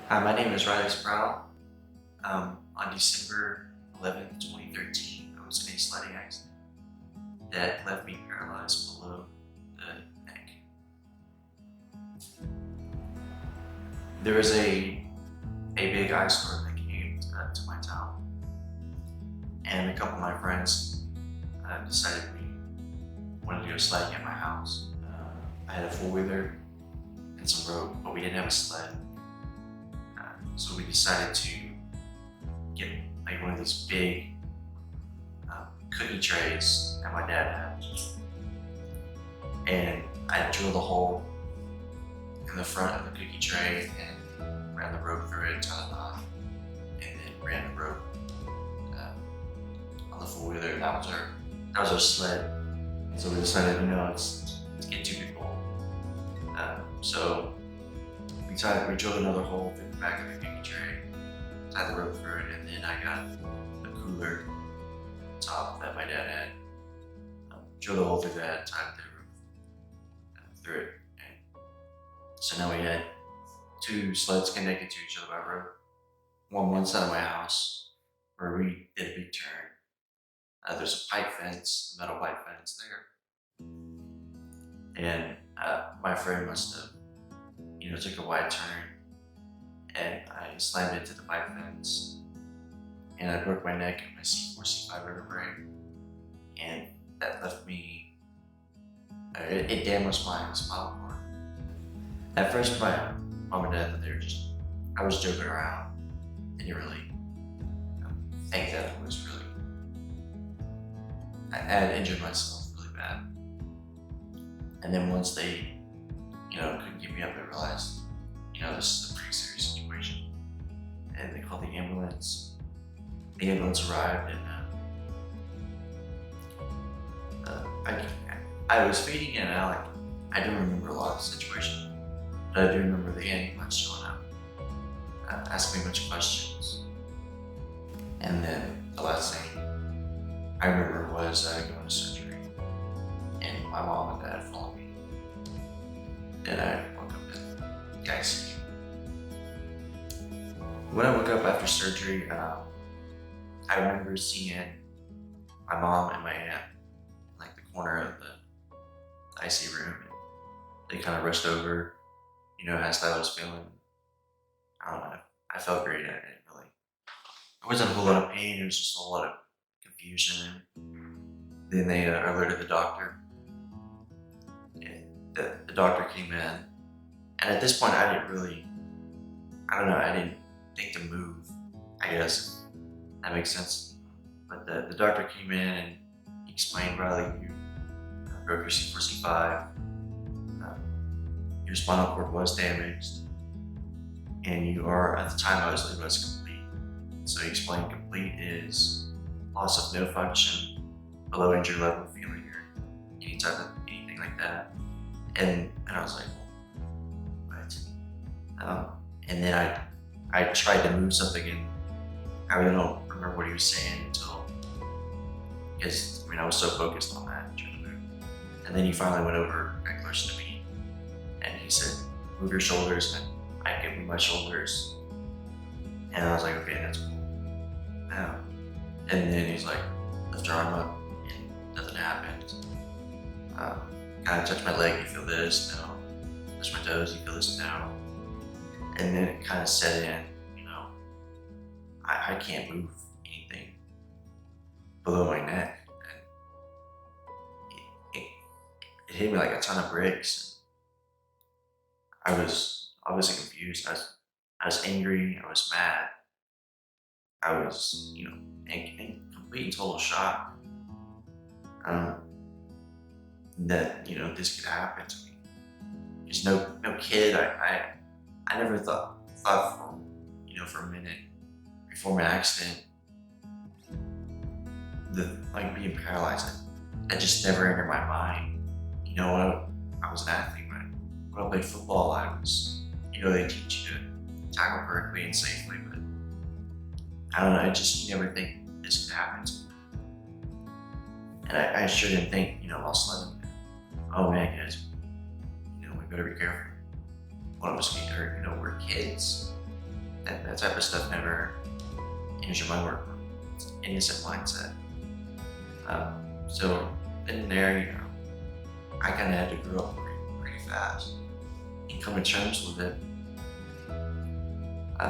Hi, my name is Sprowl. On December 11th, 2013, I was in a sledding accident that left me paralyzed below the neck. There was a big ice storm that came to my town, and a couple of my friends decided we wanted to go sledding at my house. I had a four-wheeler and some rope, but we didn't have a sled. So we decided to get like one of these big cookie trays that my dad had, and I drilled a hole in the front of the cookie tray and ran the rope through it, tied a knot, and then ran the rope on the four wheeler. That was our sled. So we decided, it's getting too big hole. So we drilled another hole through the back of the cookie tray, tied the rope through it, and then I got a cooler top that my dad had. Drilled a hole through that, tied the rope through it. And so now we had two sleds connected to each other by rope. One side of my house where we did a big turn. There's a pipe fence, a metal pipe fence there. And my friend must have, took a wide turn, and I slammed into the pipe fence, and I broke my neck and my C4, C5 vertebrae, and that left me, it damaged my spinal cord. At first, my mom and dad, I was joking around, didn't really think that I was really, I had injured myself really bad. And then once they, couldn't get me up, I realized, this is a pretty serious situation. And they called the ambulance. The ambulance arrived, and I was fading in and out. Like, I don't remember a lot of the situation, but I do remember the ambulance showing up, asking me a bunch of questions. And then the last thing I remember was going to surgery, and my mom and dad followed me. And I woke up in the ICU. When I woke up after surgery, I remember seeing my mom and my aunt in like the corner of the ICU room, and they kind of rushed over, asked how I was feeling. I don't know. I felt great. I didn't really. There wasn't a whole lot of pain. It was just a whole lot of confusion. Then they alerted the doctor. And the doctor came in, and at this point, I didn't think to move. I guess that makes sense. But the doctor came in and he explained, Riley, you broke your C4, C5. Your spinal cord was damaged, and you are, at the time I was labeled as complete. So he explained complete is loss of no function, below injury level failure, anything like that. And I was like, what? And then I tried to move something, and I really don't remember what he was saying because I was so focused on that, trying to move. And then he finally went over, got close to me, and he said, move your shoulders, and I could move my shoulders. And I was like, okay, that's cool. And then he's like, lift your arm up, and nothing happened. Kind of touch my leg, you feel this? No. Touch my toes, you feel this? No. And then it kind of set in, I can't move anything below my neck. And it hit me like a ton of bricks. I was obviously confused. I was angry. I was mad. I was, in complete and total shock. That this could happen to me. There's no kid. I never thought for a minute before my accident, being paralyzed, that just never entered my mind. When I was an athlete, when I played football, they teach you to tackle correctly and safely, but I don't know, you never think this could happen to me. And I sure didn't think, while sledding, oh man, guys, we better be careful. One of us get hurt, we're kids. that type of stuff never enters my work. It's an innocent mindset. So in there, I kind of had to grow up pretty fast and come to terms with it. And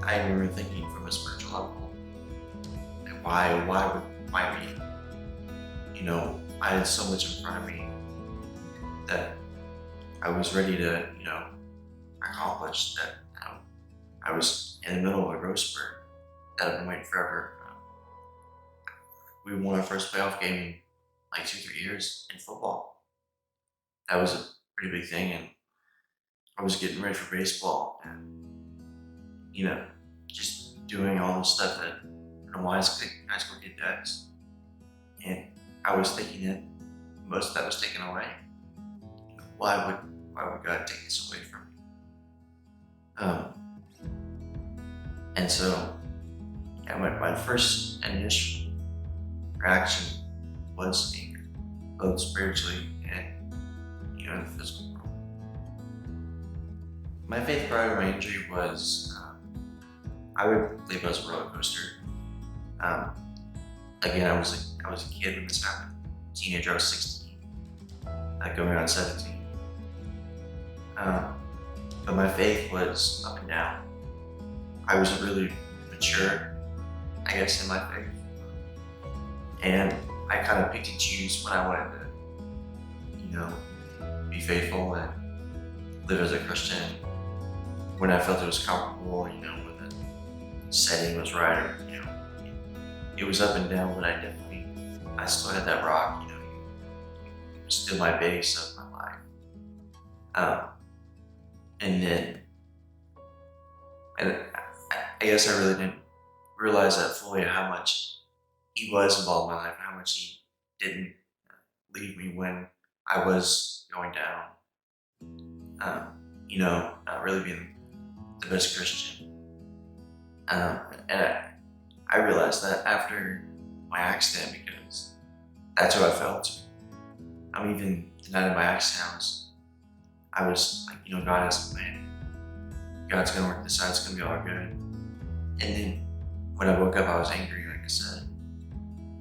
I remember thinking from a spiritual level, why me? I had so much in front of me that I was ready to, accomplish that. I was in the middle of a growth spurt that I've been waiting forever. We won our first playoff game in like 2-3 years in football. That was a pretty big thing, and I was getting ready for baseball, and just doing all the stuff that a wise high school kid does. And I was thinking that most of that was taken away. Why would God take this away from me? And so, my first initial reaction was anger, both spiritually and in the physical world. My faith prior to my injury was, I would label it as a roller coaster. Again, I was a kid when this happened. Teenager, I was 16, going on 17. But my faith was up and down. I was really mature, I guess, in my faith. And I kind of picked and choose when I wanted to, be faithful and live as a Christian. When I felt it was comfortable, when the setting was right, or, it was up and down, but I still had that rock, it was still my base of my life. And I guess I really didn't realize that fully, how much he was involved in my life, and how much he didn't leave me when I was going down. Not really being the best Christian. And I realized that after my accident, because that's how I felt. Even the night of my accident, I was like, God has a plan. God's gonna work this out, it's gonna be all good. And then when I woke up, I was angry, like I said.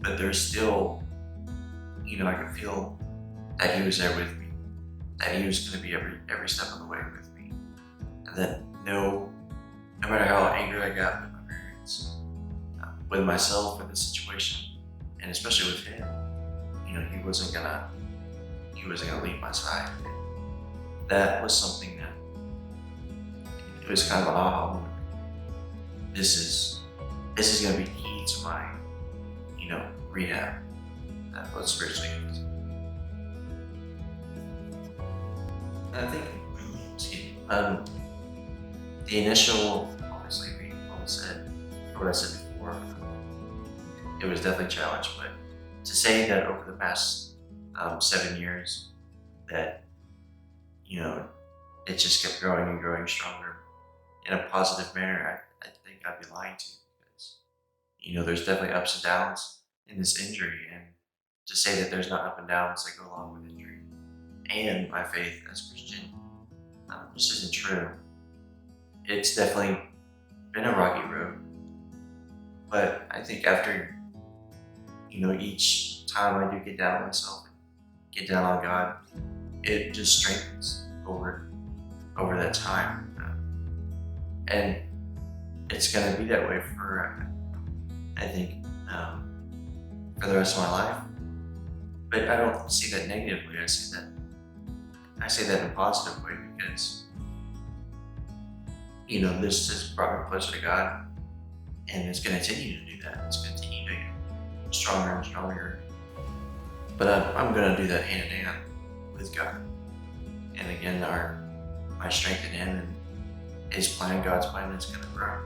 But there's still, I could feel that he was there with me, that he was gonna be every step of the way with me. And that no matter how angry I got with my parents, with myself, with the situation, and especially with him, he wasn't gonna leave my side. That was something that, it was kind of an aha moment. This is gonna be key to my, rehab, both spiritually and physically. And I think, the initial, obviously, what I said before, it was definitely a challenge, but to say that over the past 7 years, that, it just kept growing and growing stronger in a positive manner, I think I'd be lying to you, because, there's definitely ups and downs in this injury, and to say that there's not up and downs that go along with injury and my faith as a Christian, just isn't true. It's definitely been a rocky road, but I think after, each time I do get down on myself and get down on God, it just strengthens over that time. And it's going to be that way for, I think, for the rest of my life. But I don't see that negatively. I say that in a positive way, because, this has brought me closer to God, and it's going to continue to do that. It's going to continue to get stronger and stronger. But I'm going to do that hand in hand with God. And again, my strength in Him and His plan, God's plan, is going to grow.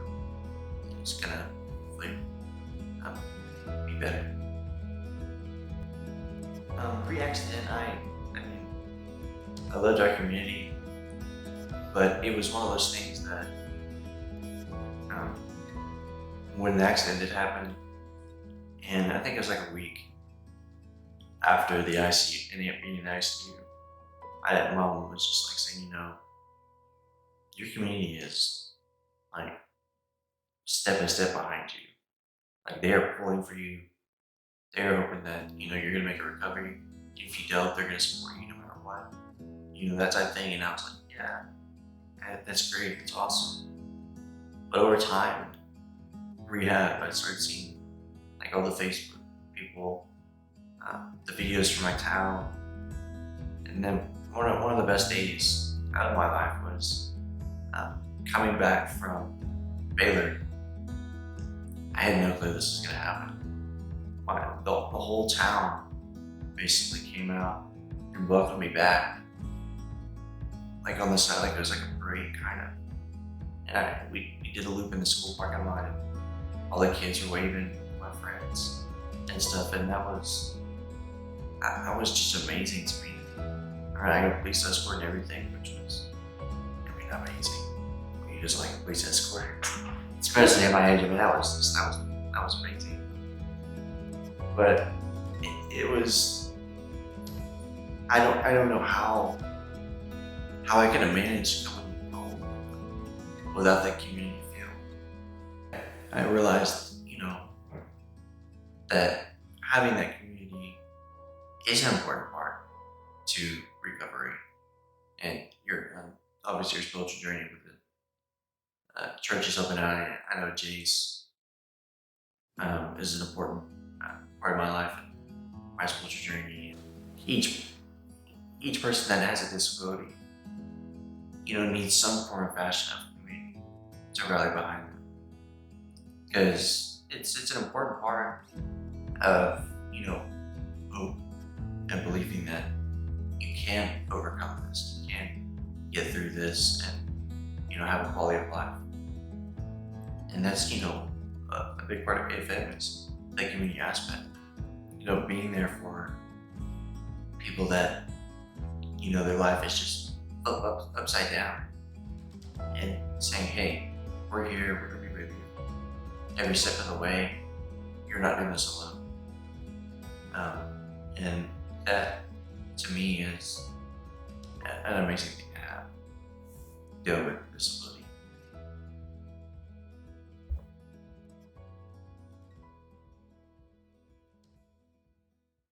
It's going to hopefully be better. Pre-accident, I loved our community, but it was one of those things that when the accident did happen, and I think it was like a week after the ICU, ending up being in the ICU, my mom was just like saying, your community is like step by step behind you. Like they are pulling for you. They're hoping that you're gonna make a recovery. If you don't, they're gonna support you no matter what. That type of thing. And I was like, yeah, that's great. It's awesome. But over time, rehab, I started seeing like all the Facebook people, the videos from my town, and then one of the best days out of my life was coming back from Baylor. I had no clue this was gonna happen. The whole town basically came out and welcomed me back, like on the side, like it was like a parade kind of. And we did a loop in the school parking lot, and all the kids were waving, my friends and stuff, and that was just amazing to me. I got a police escort and everything, which was, amazing. You just like a police escort, especially at my age. that was amazing. But it was, I don't know how I could have managed coming home without that community feel. I realized, that having that community is an important part to recovery. And obviously your spiritual journey with the church is open. I know Jace is an important part of my life and my spiritual journey. Each person that has a disability, needs some form of fashion of community to rally behind them, because it's an important part of hope and believing that you can overcome this, you can get through this, and have a quality of life. And that's a big part of AFM is the community aspect. Being there for people that their life is just upside down, and saying, hey, we're here, we're gonna be with you every step of the way. You're not doing this alone. And that, to me, is an amazing thing to have, deal with disability.